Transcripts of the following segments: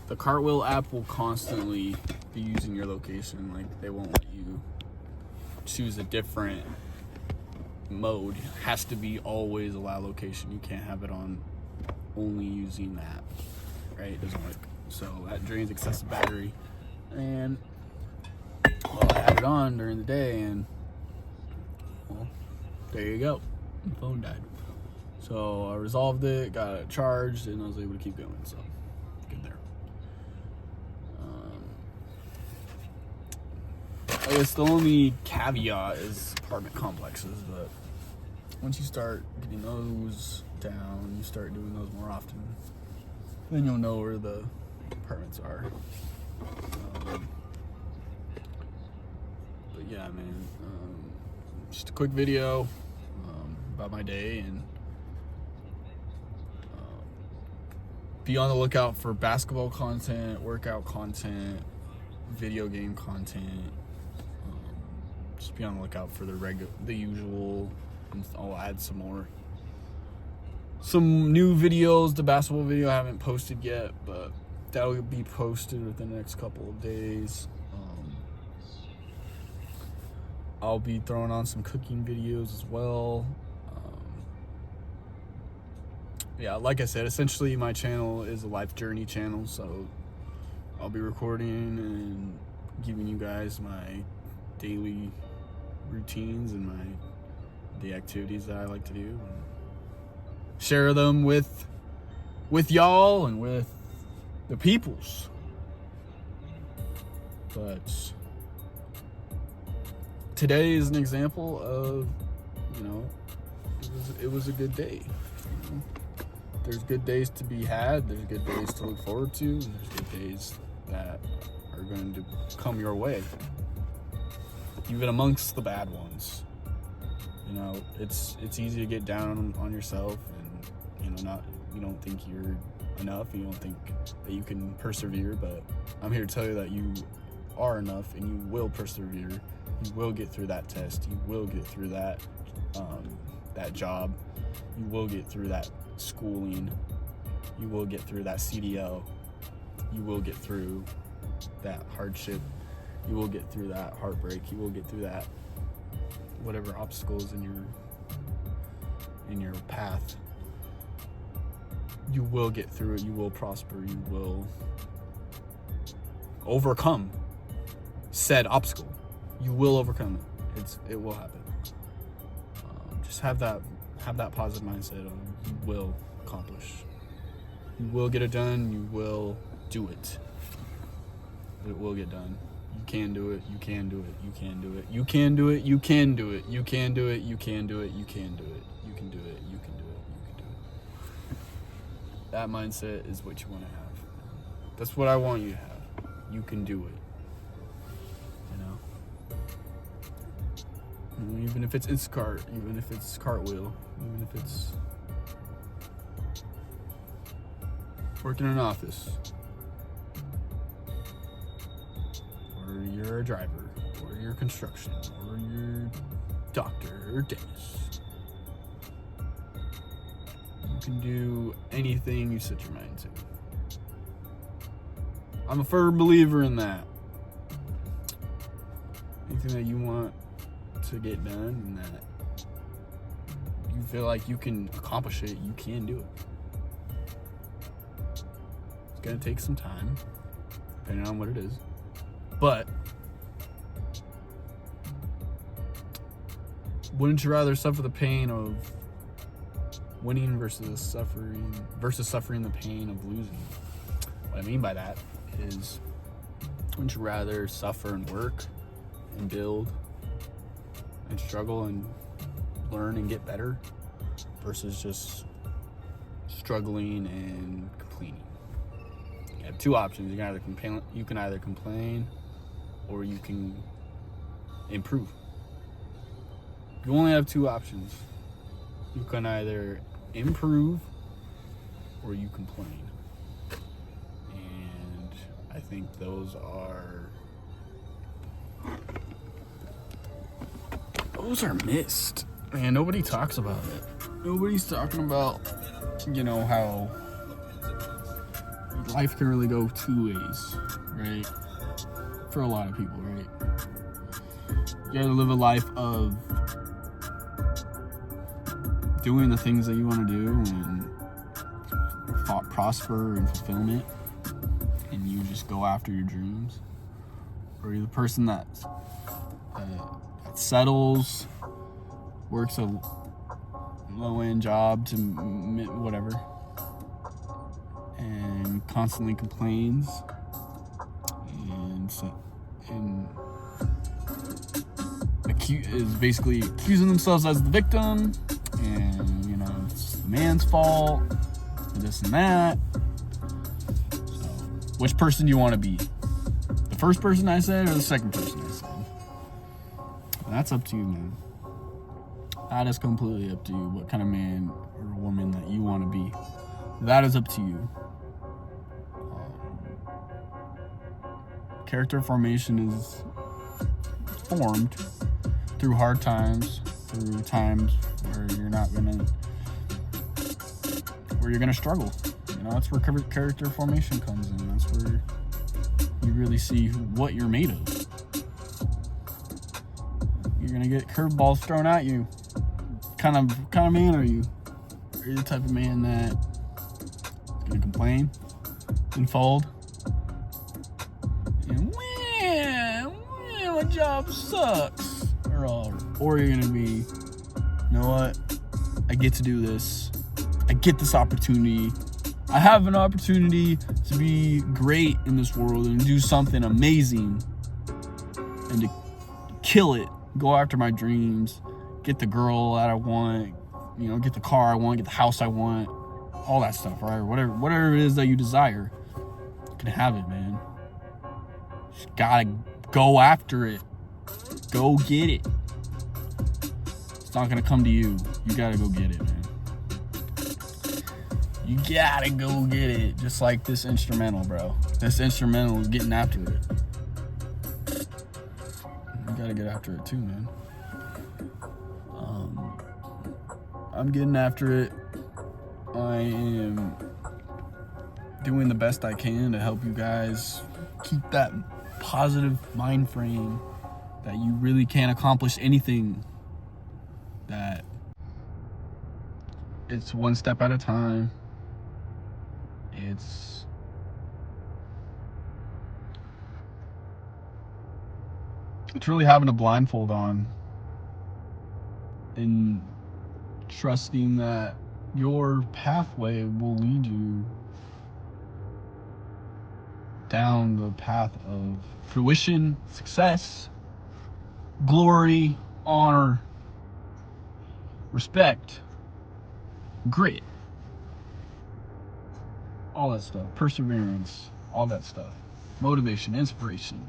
the Cartwheel app will constantly be using your location. Like, they won't let you choose a different mode. It has to be always allow location. You can't have it on only using that, right? It doesn't work. So that drains excessive battery. And well, I had it on during the day, and well, there you go. The phone died. So I resolved it, got it charged, and I was able to keep going. So good there. I guess the only caveat is apartment complexes, but once you start getting those down, you start doing those more often, then you'll know where the apartments are. But yeah, man, just a quick video about my day, and be on the lookout for basketball content, workout content, video game content. Just be on the lookout for the usual, and I'll add some new videos. The basketball video I haven't posted yet, but that will be posted within the next couple of days. I'll be throwing on some cooking videos as well. Yeah, like I said, essentially my channel is a life journey channel, so I'll be recording and giving you guys my daily routines and the activities that I like to do, and share them with y'all and with the peoples. But today is an example of, it was a good day. There's good days to be had, there's good days to look forward to, and there's good days that are going to come your way, even amongst the bad ones. It's easy to get down on yourself, and you don't think you're enough, you don't think that you can persevere, but I'm here to tell you that you are enough, and you will persevere. You will get through that test, you will get through that job, you will get through that schooling, you will get through that CDL, you will get through that hardship, you will get through that heartbreak, you will get through that whatever obstacles in your path. You will get through it, you will prosper, you will overcome said obstacle. You will overcome it. It will happen. Just have that positive mindset of you will accomplish. You will get it done, you will do it. It will get done. You can do it, you can do it, you can do it, you can do it, you can do it, you can do it, you can do it, you can do it, you can do it, you can do it, you can do it. That mindset is what you want to have. That's what I want you to have. You can do it. Even if it's Instacart, even if it's Cartwheel, even if it's working in an office, or you're a driver, or you're construction, or you're doctor or dentist. You can do anything you set your mind to. I'm a firm believer in that. Anything that you want to get done and that you feel like you can accomplish it, you can do it. It's gonna take some time, depending on what it is, but wouldn't you rather suffer the pain of winning versus suffering the pain of losing? What I mean by that is, wouldn't you rather suffer and work and build and struggle and learn and get better versus just struggling and complaining? You have two options. You can either complain or you can improve. You only have two options. You can either improve or you complain. And I think those are missed. Man, nobody talks about it. Nobody's talking about, how life can really go two ways, right? For a lot of people, right? You gotta live a life of doing the things that you want to do and prosper and fulfillment, and you just go after your dreams. Or you're the person that settles, works a low-end job to whatever, and constantly complains and is basically accusing themselves as the victim, and you know it's the man's fault, and this and that. So, which person do you want to be? The first person I said, or the second person I said? That's up to you, man. That is completely up to you. What kind of man or woman that you want to be? That is up to you. Character formation is formed through hard times, through times where you're gonna struggle. You know, that's where character formation comes in. That's where you really see what you're made of. You're gonna get curveballs thrown at you. Kind of man are you? Are you the type of man that is gonna complain and fold? And my job sucks. Or you're gonna be, you know what? I get to do this. I get this opportunity. I have an opportunity to be great in this world and do something amazing and to kill it, go after my dreams, get the girl that I want, you know, get the car I want, get the house I want, all that stuff, right? Or whatever it is that you desire, you can have it, man. Just gotta go after it. Go get it. It's not gonna come to you. You gotta go get it, man. You gotta go get it. Just like this instrumental, bro. This instrumental is getting after it. You gotta get after it too, man. I'm getting after it. I am doing the best I can to help you guys keep that positive mind frame that you really can't accomplish anything, that it's one step at a time. It's really having a blindfold on and trusting that your pathway will lead you down the path of fruition, success, glory, honor, respect, grit, all that stuff, perseverance, all that stuff, motivation, inspiration,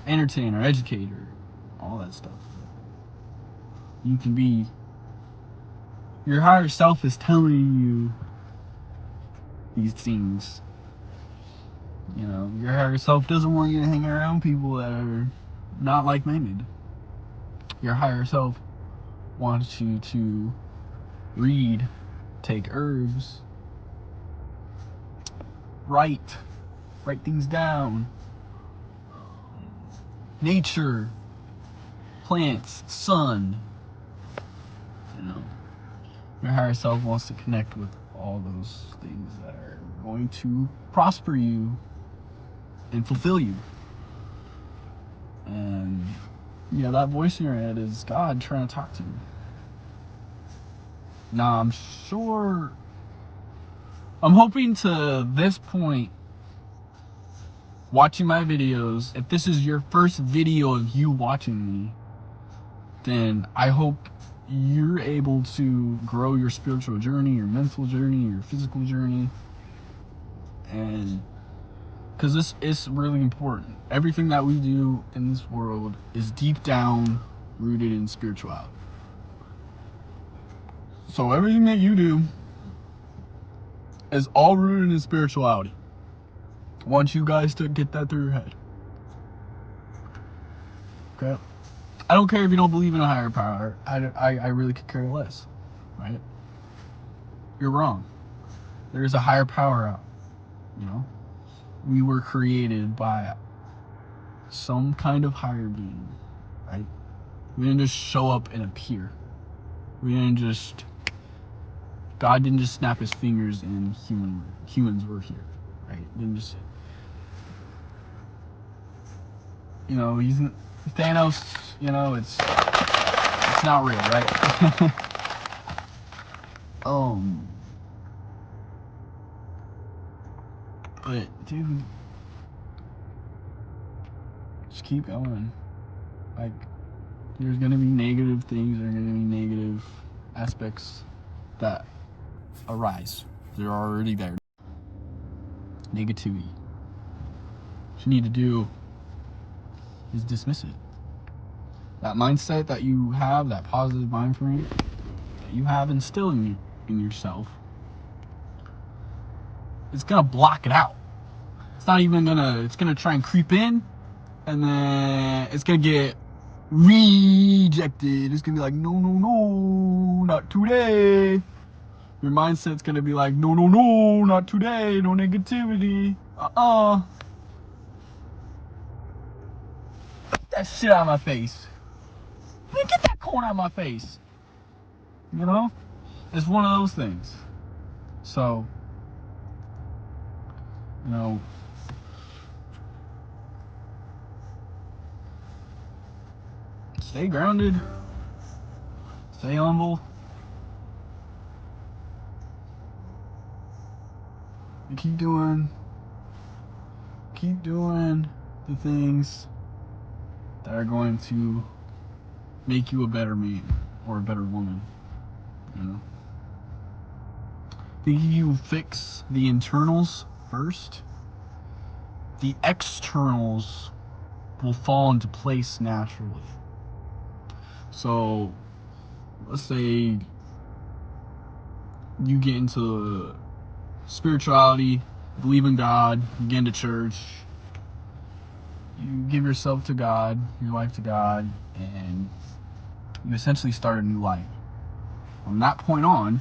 entertainer, educator, all that stuff. You can be, your higher self is telling you these things. You know, your higher self doesn't want you to hang around people that are not like-minded. Your higher self wants you to read, take herbs, write things down, nature, plants, sun. You know, your higher self wants to connect with all those things that are going to prosper you and fulfill you. And yeah, that voice in your head is God trying to talk to you. Now, I'm hoping to this point, watching my videos, if this is your first video of you watching me, then I hope you're able to grow your spiritual journey, your mental journey, your physical journey. And because this is really important. Everything that we do in this world is deep down rooted in spirituality. So everything that you do is all rooted in spirituality. I want you guys to get that through your head. Okay? I don't care if you don't believe in a higher power. I really could care less. Right? You're wrong. There's a higher power out, you know? We were created by some kind of higher being, right? We didn't just show up and appear. God didn't just snap his fingers and humans were here, right? Didn't just, Thanos, it's not real, right? But dude, just keep going. Like, there's gonna be negative things, there's gonna be negative aspects that arise. They're already there. Negativity. What you need to do is dismiss it. That mindset that you have, that positive mind frame that you have instilled in yourself, it's gonna block it out. It's gonna try and creep in, and then it's gonna get rejected. It's gonna be like, no, not today. Your mindset's gonna be like, no, not today, no negativity. Get that shit out of my face. Man, get that corn out of my face. It's one of those things. So, stay grounded, stay humble, and keep doing the things that are going to make you a better man or a better woman. Think you fix the internals first, the externals will fall into place naturally. So, let's say you get into spirituality, believe in God, you get into church, you give yourself to God, your life to God, and you essentially start a new life. From that point on,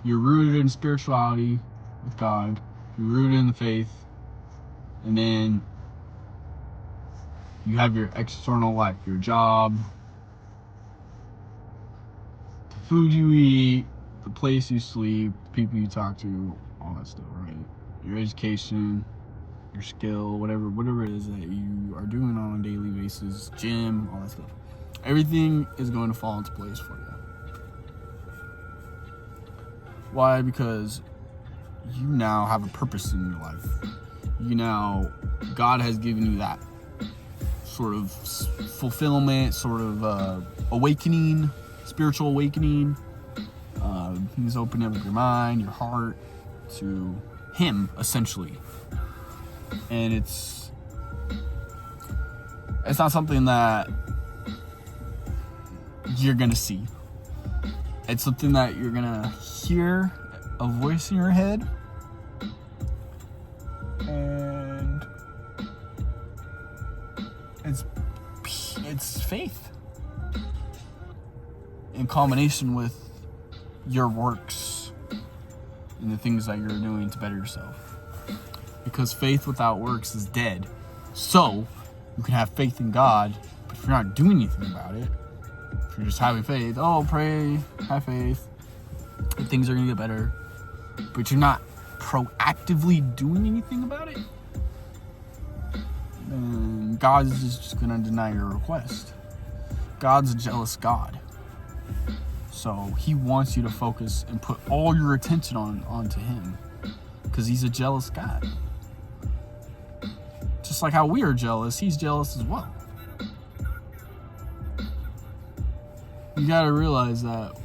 you're rooted in spirituality with God, you're rooted in the faith, and then you have your external life, your job, the food you eat, the place you sleep, the people you talk to, all that stuff, right? Your education, your skill, whatever it is that you are doing on a daily basis, gym, all that stuff. Everything is going to fall into place for you. Why? Because you now have a purpose in your life. God has given you that sort of fulfillment, sort of awakening, spiritual awakening. He's opening up your mind, your heart to him, essentially. And it's not something that you're gonna see. It's something that you're gonna hear a voice in your head, and it's faith in combination with your works and the things that you're doing to better yourself. Because faith without works is dead. So you can have faith in God, but if you're not doing anything about it, if you're just having faith, pray, have faith, and things are gonna get better, but you're not proactively doing anything about it, then God is just gonna deny your request. God's a jealous God. So he wants you to focus and put all your attention onto him, because he's a jealous God. Just like how we are jealous, he's jealous as well. You gotta realize that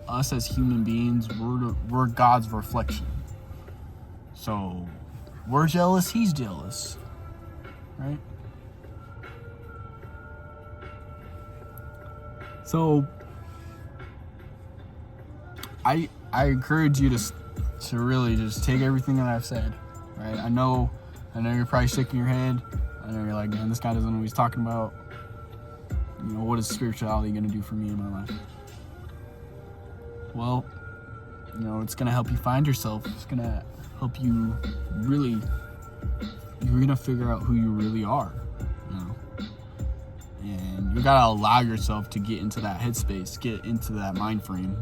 us as human beings, we're God's reflection. So we're jealous, he's jealous, right? So I encourage you to really just take everything that I've said, right? I know you're probably shaking your head. I know you're like, man, this guy doesn't know what he's talking about. What is spirituality going to do for me in my life? Well, You know, it's gonna help you find yourself. It's gonna help you really. You're gonna figure out who you really are. You know, and you gotta allow yourself to get into that headspace, get into that mind frame.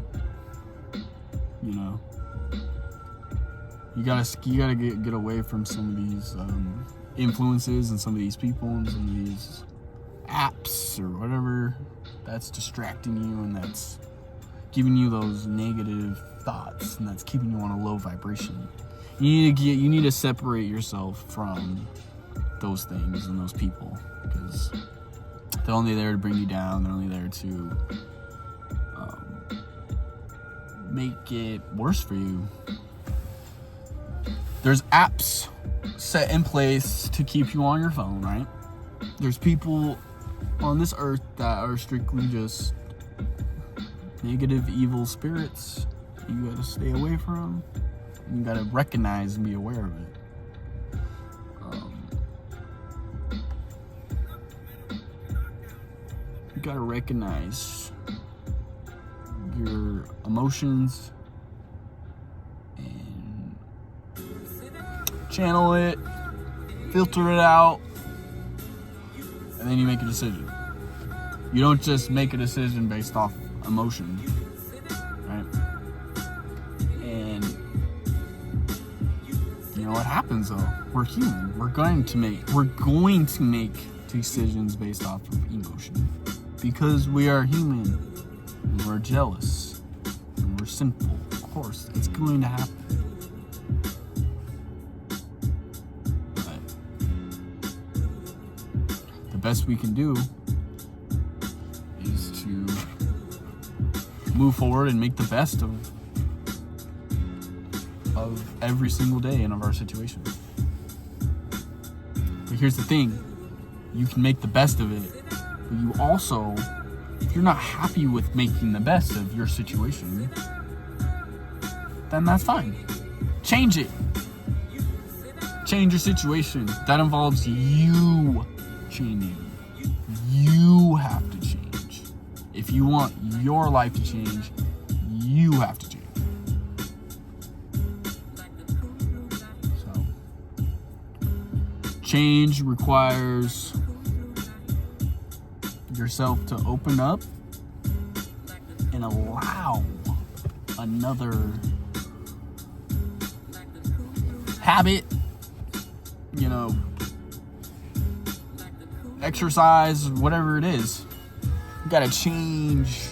You know, you gotta get away from some of these influences and some of these people and some of these apps or whatever that's distracting you and that's giving you those negative thoughts and that's keeping you on a low vibration. You need to separate yourself from those things and those people, because they're only there to bring you down. They're only there to make it worse for you. There's apps set in place to keep you on your phone, right? There's people on this earth that are strictly just negative, evil spirits. You gotta stay away from. You gotta recognize and be aware of it. You gotta recognize your emotions and channel it, filter it out, and then you make a decision. You don't just make a decision based off emotion, right? And you know what happens though? We're human. We're going to make decisions based off of emotion because we are human and we're jealous and we're simple. Of course, it's going to happen. The best we can do is to move forward and make the best of every single day and of our situation. But here's the thing, you can make the best of it, but you also, if you're not happy with making the best of your situation, then that's fine. Change it. Change your situation. That involves you changing. You have to change. If you want your life to change, you have to change. So, change requires yourself to open up and allow another habit, you know, exercise, whatever it is. You gotta change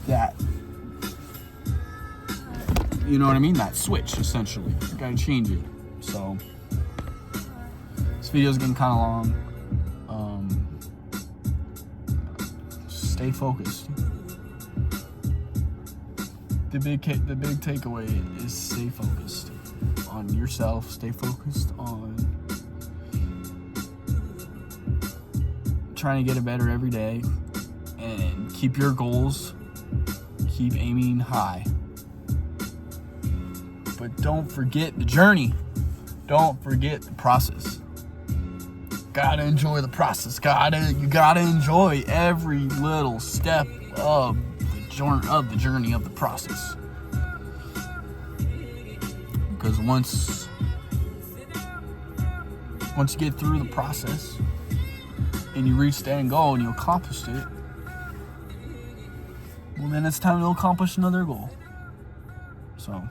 that. You know what I mean? That switch, essentially. You gotta change it. So, this video's getting kind of long. Stay focused. The big takeaway is stay focused on yourself. Stay focused on trying to get it better every day, and keep your goals. Keep aiming high, but don't forget the journey. Don't forget the process. Gotta enjoy the process. You gotta enjoy every little step of the journey of the process. Because once you get through the process and you reach the end goal and you accomplished it, well, then it's time to accomplish another goal. So,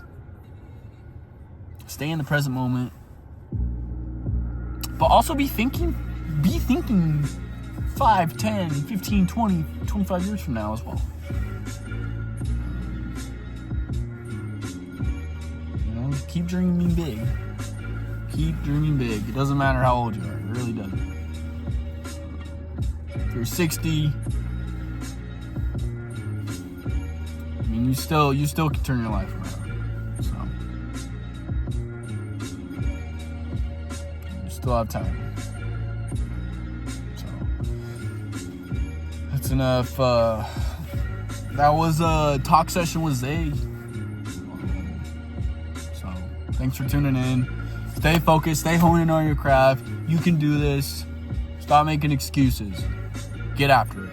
stay in the present moment. But also be thinking 5, 10, 15, 20, 25 years from now as well. You know, keep dreaming big. Keep dreaming big. It doesn't matter how old you are. It really doesn't. If you're 60, I mean, you still can turn your life around. So, you still have time. So, that's enough. That was a talk session with Zay. So, thanks for tuning in. Stay focused. Stay honing on your craft. You can do this. Stop making excuses. Get after it.